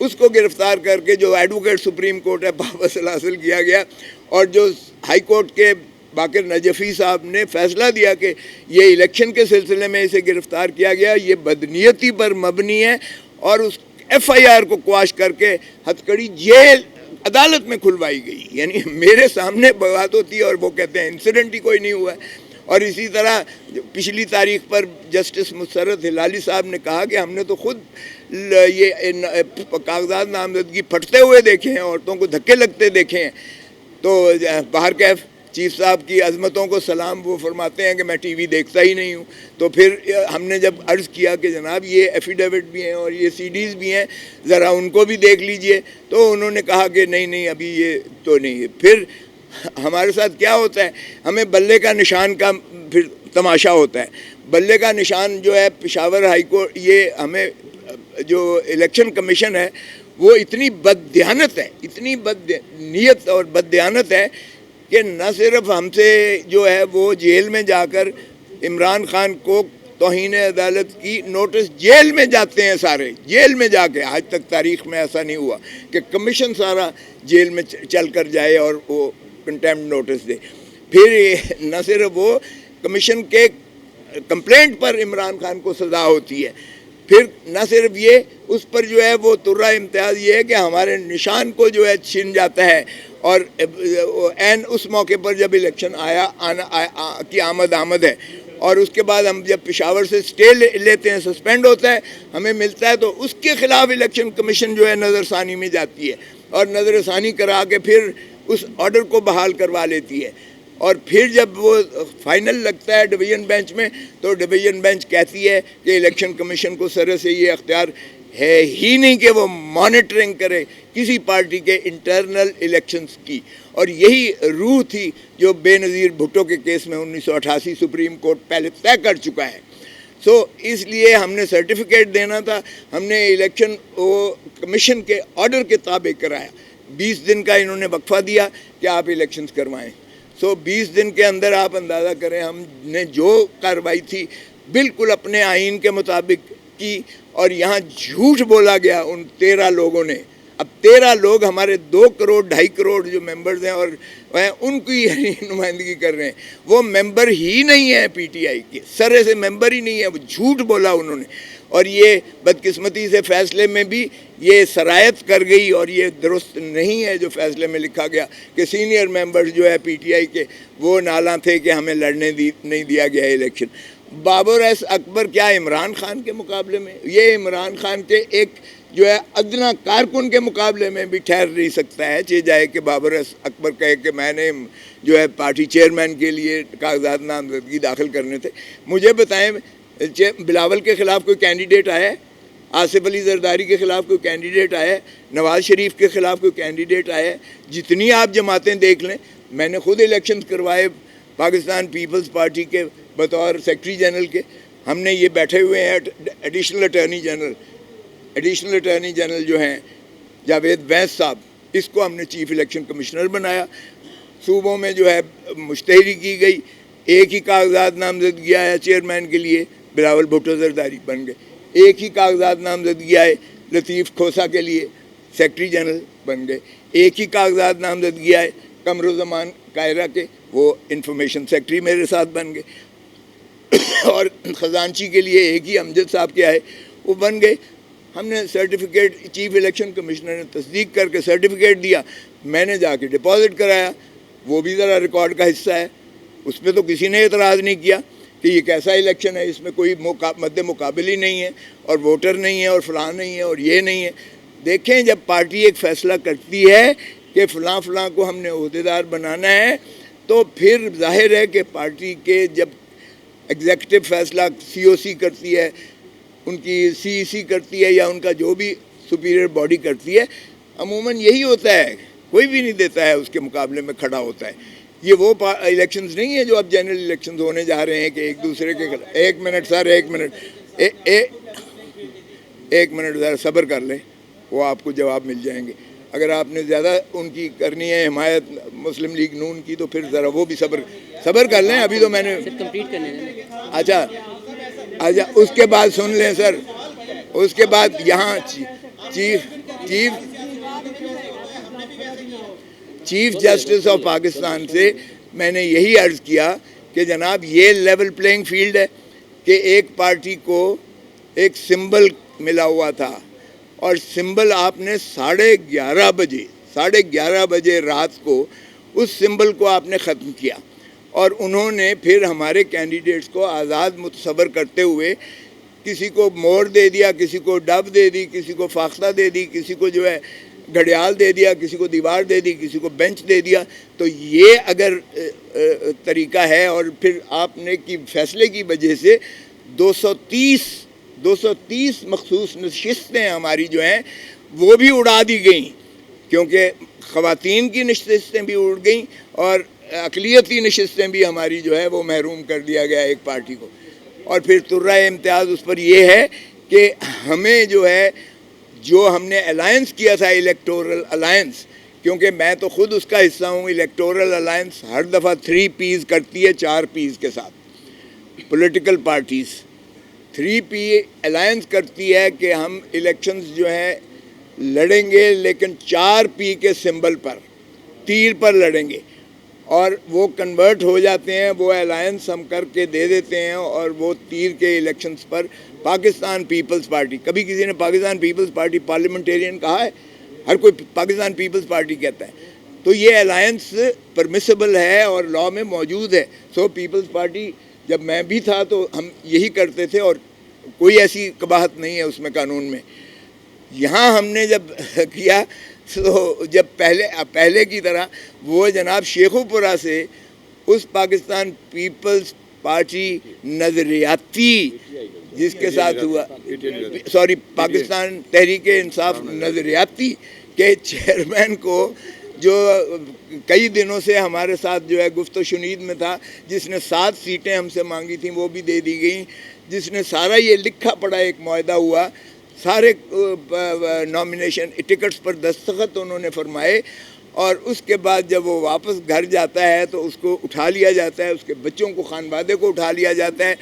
اس کو گرفتار کر کے جو ایڈوکیٹ سپریم کورٹ ہے واپس حاصل کیا گیا، اور جو ہائی کورٹ کے باقر نجفی صاحب نے فیصلہ دیا کہ یہ الیکشن کے سلسلے میں اسے گرفتار کیا گیا، یہ بدنیتی پر مبنی ہے، اور اس ایف آئی آر کو قواش کر کے ہتھکڑی جیل عدالت میں کھلوائی گئی. یعنی میرے سامنے بات ہوتی ہے اور وہ کہتے ہیں انسیڈنٹ ہی کوئی نہیں ہوا ہے. اور اسی طرح پچھلی تاریخ پر جسٹس مسرت ہلالی صاحب نے کہا کہ ہم نے تو خود یہ کاغذات نامزدگی پھٹتے ہوئے دیکھے ہیں، عورتوں کو دھکے لگتے دیکھے ہیں. تو باہر کیف چیف صاحب کی عظمتوں کو سلام، وہ فرماتے ہیں کہ میں ٹی وی دیکھتا ہی نہیں ہوں. تو پھر ہم نے جب عرض کیا کہ جناب یہ ایفیڈیوٹ بھی ہیں اور یہ سی ڈیز بھی ہیں، ذرا ان کو بھی دیکھ لیجئے، تو انہوں نے کہا کہ نہیں ابھی یہ تو نہیں ہے. پھر ہمارے ساتھ کیا ہوتا ہے، ہمیں بلے کا نشان کا پھر تماشا ہوتا ہے. بلے کا نشان جو ہے پشاور ہائی کورٹ، یہ ہمیں جو الیکشن کمیشن ہے وہ اتنی بددیانت ہے، اتنی بد نیت اور بددیانت ہے کہ نہ صرف ہم سے جو ہے وہ جیل میں جا کر عمران خان کو توہین عدالت کی نوٹس جیل میں جاتے ہیں، سارے جیل میں جا کے. آج تک تاریخ میں ایسا نہیں ہوا کہ کمیشن سارا جیل میں چل کر جائے اور وہ کنٹیمپٹ نوٹس دے. پھر نہ صرف وہ کمیشن کے کمپلینٹ پر عمران خان کو سزا ہوتی ہے، پھر نہ صرف یہ، اس پر جو ہے وہ ترہ امتیاز یہ ہے کہ ہمارے نشان کو جو ہے چھین جاتا ہے. اور این اس موقع پر جب الیکشن کی آمد ہے، اور اس کے بعد ہم جب پشاور سے اسٹے لیتے ہیں، سسپینڈ ہوتا ہے، ہمیں ملتا ہے، تو اس کے خلاف الیکشن کمیشن جو ہے نظر ثانی میں جاتی ہے اور نظر ثانی کرا کے پھر اس آرڈر کو بحال کروا لیتی ہے. اور پھر جب وہ فائنل لگتا ہے ڈویژن بینچ میں، تو ڈویژن بینچ کہتی ہے کہ الیکشن کمیشن کو سرے سے یہ اختیار ہے ہی نہیں کہ وہ مانیٹرنگ کرے کسی پارٹی کے انٹرنل الیکشنز کی. اور یہی روح تھی جو بے نظیر بھٹو کے کیس میں 1988 سپریم کورٹ پہلے طے کر چکا ہے. اس لیے ہم نے سرٹیفکیٹ دینا تھا، ہم نے الیکشن کمیشن کے آرڈر کے تابع کرایا. 20 دن کا انہوں نے وقفہ دیا کہ آپ الیکشنز کروائیں. 20 دن کے اندر آپ اندازہ کریں ہم نے جو کارروائی تھی بالکل اپنے آئین کے مطابق کی، اور یہاں جھوٹ بولا گیا ان 13 لوگوں نے. اب 13 لوگ ہمارے 2 کروڑ 2.5 کروڑ جو ممبرز ہیں اور ان کی نمائندگی کر رہے ہیں، وہ ممبر ہی نہیں ہیں پی ٹی آئی کے، سرے سے ممبر ہی نہیں ہے. وہ جھوٹ بولا انہوں نے، اور یہ بدقسمتی سے فیصلے میں بھی یہ سرایت کر گئی، اور یہ درست نہیں ہے جو فیصلے میں لکھا گیا کہ سینئر ممبرز جو ہے پی ٹی آئی کے وہ نالاں تھے کہ ہمیں لڑنے نہیں دیا گیا الیکشن. بابر ایس اکبر کیا عمران خان کے مقابلے میں؟ یہ عمران خان کے ایک جو ہے ادنا کارکن کے مقابلے میں بھی ٹھہر نہیں سکتا ہے. چاہے جائے کہ بابر ایس اکبر کہے کہ میں نے جو ہے پارٹی چیئرمین کے لیے کاغذات نامزدگی داخل کرنے تھے. مجھے بتائیں بلاول کے خلاف کوئی کینڈیڈیٹ آیا ہے؟ آصف علی زرداری کے خلاف کوئی کینڈیڈیٹ آیا ہے؟ نواز شریف کے خلاف کوئی کینڈیڈیٹ آیا ہے؟ جتنی آپ جماعتیں دیکھ لیں، میں نے خود الیکشن کروائے پاکستان پیپلز پارٹی کے بطور سیکرٹری جنرل کے. ہم نے یہ بیٹھے ہوئے ہیں ایڈیشنل اٹارنی جنرل جو ہیں جاوید ویس صاحب، اس کو ہم نے چیف الیکشن کمشنر بنایا. صوبوں میں جو ہے مشتہری کی گئی، ایک ہی کاغذات نامزدگی آیا چیئرمین کے لیے، بلاول بھٹو زرداری بن گئے. ایک ہی کاغذات نامزدگی آئے لطیف کھوسا کے لیے، سیکرٹری جنرل بن گئے. ایک ہی کاغذات نامزدگی آئے قمرالزمان قاہرہ کے، وہ انفارمیشن سیکرٹری میرے ساتھ بن گئے. اور خزانچی کے لیے ایک ہی امجد صاحب کے آئے، وہ بن گئے. ہم نے سرٹیفکیٹ چیف الیکشن کمشنر نے تصدیق کر کے سرٹیفکیٹ دیا، میں نے جا کے ڈپازٹ کرایا، وہ بھی ذرا ریکارڈ کا حصہ ہے. اس پہ تو کسی نے اعتراض نہیں کیا کہ یہ کیسا الیکشن ہے، اس میں کوئی مد مقابل ہی نہیں ہے، اور ووٹر نہیں ہے، اور فلاں نہیں ہے، اور یہ نہیں ہے. دیکھیں جب پارٹی ایک فیصلہ کرتی ہے کہ فلاں کو ہم نے عہدیدار بنانا ہے، تو پھر ظاہر ہے کہ پارٹی کے جب ایگزیکٹو فیصلہ سی او سی کرتی ہے، ان کی سی ای سی کرتی ہے، یا ان کا جو بھی سپیریئر باڈی کرتی ہے، عموماً یہی ہوتا ہے، کوئی بھی نہیں دیتا ہے اس کے مقابلے میں کھڑا ہوتا ہے. یہ وہ الیکشنز نہیں ہیں جو اب جنرل الیکشنز ہونے جا رہے ہیں کہ ایک دوسرے کے خلاف. ایک منٹ سر، ایک منٹ ذرا صبر کر لیں، وہ آپ کو جواب مل جائیں گے. اگر آپ نے زیادہ ان کی کرنی ہے حمایت مسلم لیگ نون کی، تو پھر ذرا وہ بھی صبر کر لیں. ابھی تو میں نے اچھا اس کے بعد سن لیں سر. اس کے بعد یہاں چیف جسٹس آف پاکستان سے میں نے یہی عرض کیا کہ جناب یہ لیول پلینگ فیلڈ ہے کہ ایک پارٹی کو ایک سمبل ملا ہوا تھا اور سمبل آپ نے 11:30 بجے رات کو اس سمبل کو آپ نے ختم کیا اور انہوں نے پھر ہمارے کینڈیڈیٹس کو آزاد متصور کرتے ہوئے کسی کو مور دے دیا, کسی کو ڈب دے دی, کسی کو فاختہ دے دی, کسی کو جو ہے گھڑیال دے دیا, کسی کو دیوار دے دی, کسی کو بینچ دے دیا. تو یہ اگر طریقہ ہے اور پھر آپ نے کی فیصلے کی وجہ سے 230 مخصوص نشستیں ہماری جو ہیں وہ بھی اڑا دی گئیں, کیونکہ خواتین کی نشستیں بھی اڑ گئیں اور اقلیتی نشستیں بھی ہماری جو ہے وہ محروم کر دیا گیا ایک پارٹی کو. اور پھر ترہ امتیاز اس پر یہ ہے کہ ہمیں جو ہے جو ہم نے الائنس کیا تھا الیکٹورل الائنس, کیونکہ میں تو خود اس کا حصہ ہوں, الیکٹورل الائنس ہر دفعہ 3 پیز کرتی ہے 4 پیز کے ساتھ. پولیٹیکل پارٹیز 3 پی الائنس کرتی ہے کہ ہم الیکشنز جو ہے لڑیں گے لیکن 4 پی کے سمبل پر, تیر پر لڑیں گے, اور وہ کنورٹ ہو جاتے ہیں, وہ الائنس ہم کر کے دے دیتے ہیں اور وہ تیر کے الیکشنز پر پاکستان پیپلز پارٹی. کبھی کسی نے پاکستان پیپلز پارٹی پارلیمنٹیرین کہا ہے؟ ہر کوئی پاکستان پیپلز پارٹی کہتا ہے. تو یہ الائنس پرمیسیبل ہے اور لاء میں موجود ہے. سو پیپلز پارٹی جب میں بھی تھا تو ہم یہی کرتے تھے اور کوئی ایسی قباحت نہیں ہے اس میں قانون میں. یہاں ہم نے جب کیا تو جب پہلے کی طرح وہ جناب شیخو پورہ سے اس پاکستان پیپلز پارٹی نظریاتی جس کے ساتھ ہوا پاکستان تحریک انصاف نظریاتی کے چیئرمین کو, جو کئی دنوں سے ہمارے ساتھ جو ہے گفت و شنید میں تھا, جس نے 7 سیٹیں ہم سے مانگی تھیں وہ بھی دے دی گئیں, جس نے سارا یہ لکھا پڑا ایک معاہدہ ہوا, سارے نامینیشن ٹکٹس پر دستخط انہوں نے فرمائے, اور اس کے بعد جب وہ واپس گھر جاتا ہے تو اس کو اٹھا لیا جاتا ہے, اس کے بچوں کو خانوادے کو اٹھا لیا جاتا ہے,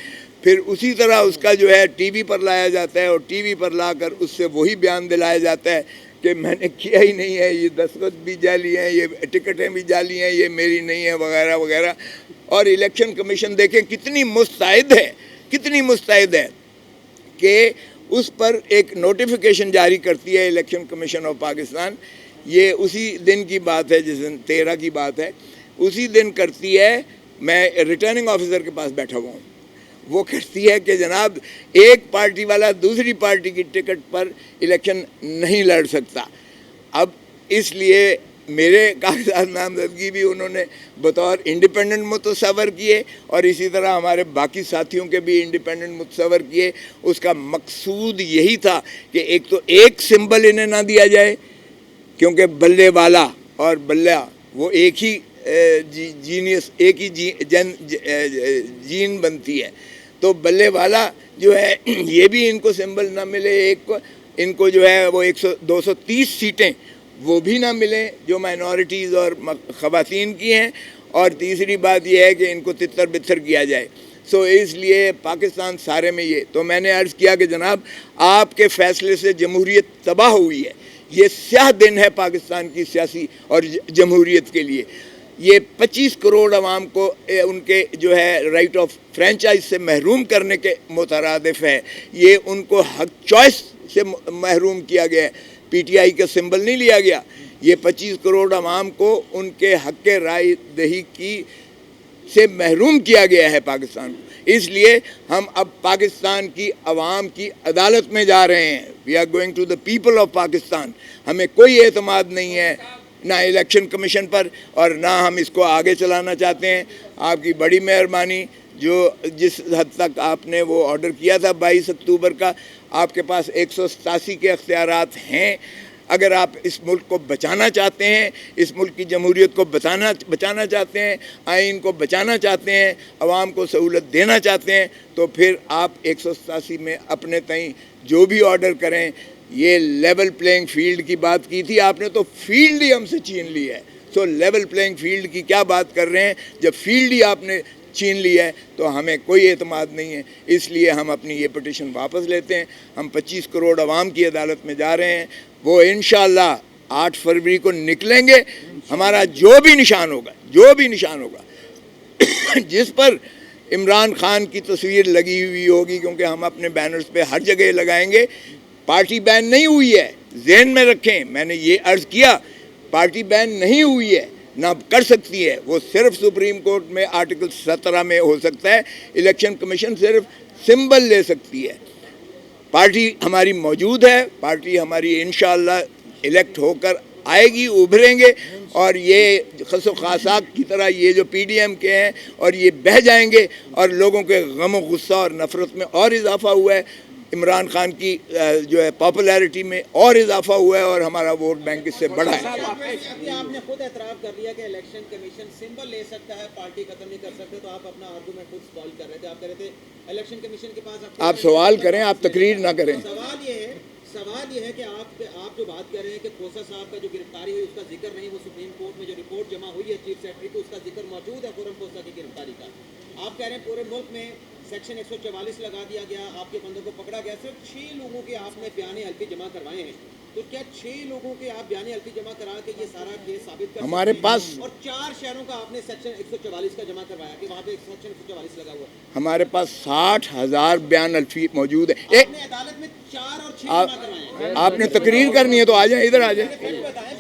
پھر اسی طرح اس کا جو ہے ٹی وی پر لایا جاتا ہے اور ٹی وی پر لا کر اس سے وہی بیان دلایا جاتا ہے کہ میں نے کیا ہی نہیں ہے, یہ دستخط بھی جعلی ہیں, یہ ٹکٹیں بھی جعلی ہیں, یہ میری نہیں ہے وغیرہ وغیرہ. اور الیکشن کمیشن دیکھیں کتنی مستعد ہے کہ اس پر ایک نوٹیفیکیشن جاری کرتی ہے الیکشن کمیشن آف پاکستان. یہ اسی دن کی بات ہے, جس دن 13 کی بات ہے, اسی دن کرتی ہے. میں ریٹرننگ آفیسر کے پاس بیٹھا ہوا ہوں, وہ کہتی ہے کہ جناب ایک پارٹی والا دوسری پارٹی کی ٹکٹ پر الیکشن نہیں لڑ سکتا. اب اس لیے میرے کاغذات نامزدگی بھی انہوں نے بطور انڈیپینڈنٹ متصور کیے اور اسی طرح ہمارے باقی ساتھیوں کے بھی انڈیپینڈنٹ متصور کیے. اس کا مقصود یہی تھا کہ ایک تو ایک سمبل انہیں نہ دیا جائے, کیونکہ بلے والا اور بلہ وہ ایک ہی جینیس, ایک ہی جین بنتی ہے. تو بلے والا جو ہے یہ بھی ان کو سمبل نہ ملے, ایک کو ان کو جو ہے وہ 230 سیٹیں وہ بھی نہ ملیں جو مائنورٹیز اور خواتین کی ہیں, اور تیسری بات یہ ہے کہ ان کو تتر بتر کیا جائے. سو اس لیے پاکستان سارے میں یہ, تو میں نے عرض کیا کہ جناب آپ کے فیصلے سے جمہوریت تباہ ہوئی ہے. یہ سیاہ دن ہے پاکستان کی سیاسی اور جمہوریت کے لیے. یہ 25 کروڑ عوام کو ان کے جو ہے رائٹ آف فرینچائز سے محروم کرنے کے مترادف ہے. یہ ان کو حق چوائس سے محروم کیا گیا ہے, پی ٹی آئی کا سمبل نہیں لیا گیا. یہ 25 کروڑ عوام کو ان کے حق رائے دہی کی سے محروم کیا گیا ہے پاکستان کو. اس لیے ہم اب پاکستان کی عوام کی عدالت میں جا رہے ہیں. We are going to the people of Pakistan. ہمیں کوئی اعتماد نہیں ہے نہ الیکشن کمیشن پر اور نہ ہم اس کو آگے چلانا چاہتے ہیں. آپ کی بڑی مہربانی, جو جس حد تک آپ نے وہ آرڈر کیا تھا 22 اکتوبر کا, آپ کے پاس 187 کے اختیارات ہیں. اگر آپ اس ملک کو بچانا چاہتے ہیں, اس ملک کی جمہوریت کو بچانا چاہتے ہیں, آئین کو بچانا چاہتے ہیں, عوام کو سہولت دینا چاہتے ہیں, تو پھر آپ 187 میں اپنے تئیں جو بھی آرڈر کریں. یہ لیول پلینگ فیلڈ کی بات کی تھی آپ نے, تو فیلڈ ہی ہم سے چھین لی ہے. سو لیول پلینگ فیلڈ کی کیا بات کر رہے ہیں جب فیلڈ ہی آپ نے چھین لیا ہے تو ہمیں کوئی اعتماد نہیں ہے. اس لیے ہم اپنی یہ پٹیشن واپس لیتے ہیں. ہم 25 کروڑ عوام کی عدالت میں جا رہے ہیں, وہ انشاءاللہ 8 فروری کو نکلیں گے. ہمارا جو بھی نشان ہوگا جس پر عمران خان کی تصویر لگی ہوئی ہوگی, کیونکہ ہم اپنے بینرز پہ ہر جگہ لگائیں گے. پارٹی بین نہیں ہوئی ہے, ذہن میں رکھیں. میں نے یہ عرض کیا, پارٹی بین نہیں ہوئی ہے, نہ کر سکتی ہے. وہ صرف سپریم کورٹ میں آرٹیکل 17 میں ہو سکتا ہے. الیکشن کمیشن صرف سمبل لے سکتی ہے. پارٹی ہماری موجود ہے, پارٹی ہماری انشاءاللہ الیکٹ ہو کر آئے گی, ابھریں گے. اور یہ خس و خاصاک کی طرح یہ جو پی ڈی ایم کے ہیں اور یہ بہہ جائیں گے, اور لوگوں کے غم و غصہ اور نفرت میں اور اضافہ ہوا ہے. عمران خان کی جو ہے پاپولیرٹی میں اور اضافہ ہوا ہے, اور ہمارا ووٹ بینک اس سے بڑا ہے. آپ نے خود اعتراف کر لیا کہ الیکشن کمیشن سمبل لے سکتا ہے, پارٹی ختم نہیں کر سکتے, تو آپ اپنا آرگومنٹ خود سوال کر رہے تھے. آپ کہہ رہے تھے الیکشن کمیشن کے پاس آپ سوال کریں, آپ تقریر نہ کریں. سوال یہ ہے کہ آپ جو بات کر رہے ہیں کہ کھوسہ صاحب کا جو گرفتاری ہوئی اس کا ذکر نہیں, وہ سپریم کورٹ میں جو رپورٹ جمع ہوئی ہے چیف سیکرٹری کو, اس کا ذکر موجود ہے خرم کھوسہ کی گرفتاری کا. آپ کہہ رہے ہیں پورے ملک میں سیکشن 144 لگا دیا گیا, آپ کے بندوں کو پکڑا گیا. صرف 6 لوگوں کے آپ نے بیان حلفی جمع کروائے ہیں, تو کیا 6 لوگوں کے آپ بیان حلفی جمع کرا کے یہ سارا کیس ثابت کر ہمارے پاس, اور 4 شہروں کا آپ نے سیکشن 144 کا جمع کروایا کہ وہاں پہ سیکشن 144 لگا ہوا ہے. ہمارے پاس 60,000 بیان حلفی موجود ہے. آپ نے عدالت میں 4 اور 6 جمع کروائے ہیں. آپ نے تقریر کرنی ہے تو آ جائیں, ادھر آ جائیں,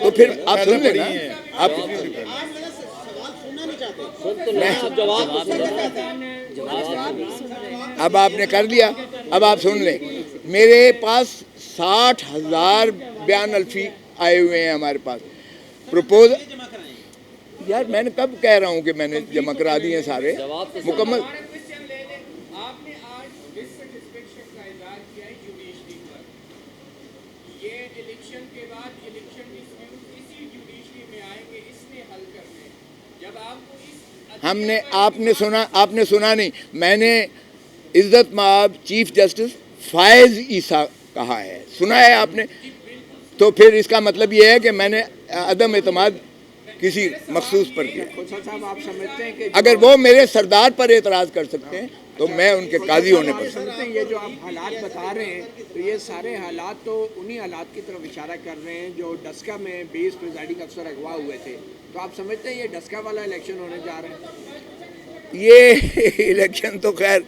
تو پھر آپ سن لیں نا. آپ سوال سننا نہیں چاہتے. اب آپ نے کر لیا, اب آپ سن لیں. میرے پاس 60,000 بیان حلفی آئے ہوئے ہیں ہمارے پاس. پروپوز یار میں نے کب کہہ رہا ہوں کہ میں نے جمع کرا دیے ہیں سارے مکمل. آپ نے سنا نہیں, میں نے عزت مآب چیف جسٹس فائز عیسیٰ کہا ہے, سنا ہے آپ نے؟ تو پھر اس کا مطلب یہ ہے کہ میں نے عدم اعتماد کسی مخصوص پر کیا. آپ سمجھتے ہیں کہ اگر وہ میرے سردار پر اعتراض کر سکتے ہیں تو میں ان کے قاضی ہونے پر. سمجھتے ہیں یہ جو آپ حالات بتا رہے ہیں, تو یہ سارے حالات تو انہی حالات کی طرف اشارہ کر رہے ہیں جو ڈسکا میں 20 پریزائڈنگ افسر اغوا ہوئے تھے. تو آپ سمجھتے ہیں یہ ڈسکا والا الیکشن ہونے جا رہے ہیں؟ یہ الیکشن تو خیر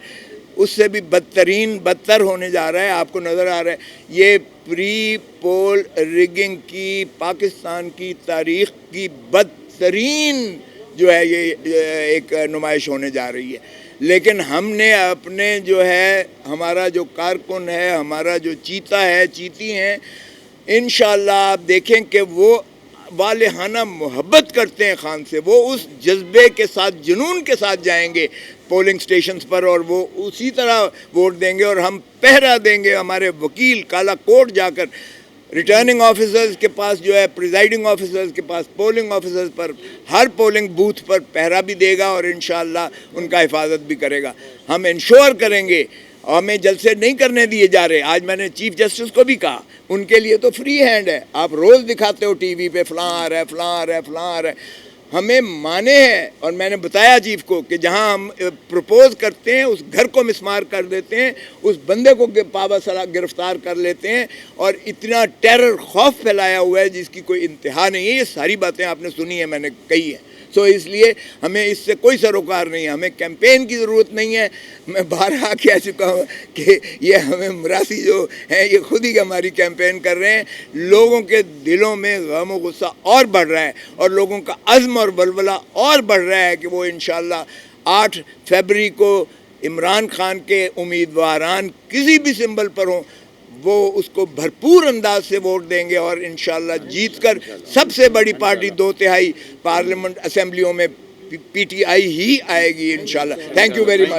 اس سے بھی بدتر ہونے جا رہا ہے. آپ کو نظر آ رہا ہے یہ پری پول ریگنگ کی پاکستان کی تاریخ کی بدترین جو ہے یہ ایک نمائش ہونے جا رہی ہے. لیکن ہم نے اپنے جو ہے ہمارا جو کارکن ہے, ہمارا جو چیتا ہے, چیتی ہیں, انشاءاللہ آپ دیکھیں کہ وہ والہانہ محبت کرتے ہیں خان سے. وہ اس جذبے کے ساتھ, جنون کے ساتھ جائیں گے پولنگ سٹیشنز پر, اور وہ اسی طرح ووٹ دیں گے. اور ہم پہرا دیں گے, ہمارے وکیل کالا کوٹ جا کر ریٹرننگ آفیسرز کے پاس جو ہے, پریزائڈنگ آفیسرز کے پاس, پولنگ آفیسرز پر, ہر پولنگ بوتھ پر پہرا بھی دے گا اور انشاءاللہ ان کا حفاظت بھی کرے گا. ہم انشور کریں گے, اور ہمیں جلسے نہیں کرنے دیے جا رہے. آج میں نے چیف جسٹس کو بھی کہا, ان کے لیے تو فری ہینڈ ہے, آپ روز دکھاتے ہو ٹی وی پہ فلاں آ رہا ہے, فلاں آ رہا ہے, فلاں آ رہا ہے. ہمیں مانے ہیں, اور میں نے بتایا چیف کو کہ جہاں ہم پروپوز کرتے ہیں اس گھر کو مسمار کر دیتے ہیں, اس بندے کو پابندہ گرفتار کر لیتے ہیں, اور اتنا ٹیرر خوف پھیلایا ہوا ہے جس کی کوئی انتہا نہیں ہے. یہ ساری باتیں آپ نے سنی ہیں, میں نے کہی ہیں. سو اس لیے ہمیں اس سے کوئی سروکار نہیں ہے, ہمیں کیمپین کی ضرورت نہیں ہے. میں بارہا کہہ چکا ہوں کہ یہ ہمیں مراسی جو ہیں یہ خود ہی ہماری کیمپین کر رہے ہیں. لوگوں کے دلوں میں غم و غصہ اور بڑھ رہا ہے, اور لوگوں کا عزم اور بلبلہ اور بڑھ رہا ہے کہ وہ انشاءاللہ 8 فروری کو عمران خان کے امیدواران کسی بھی سمبل پر ہوں, وہ اس کو بھرپور انداز سے ووٹ دیں گے, اور انشاءاللہ جیت کر سب سے بڑی پارٹی 2/3 پارلیمنٹ اسمبلیوں میں پی ٹی آئی ہی آئے گی انشاءاللہ. Thank you very much.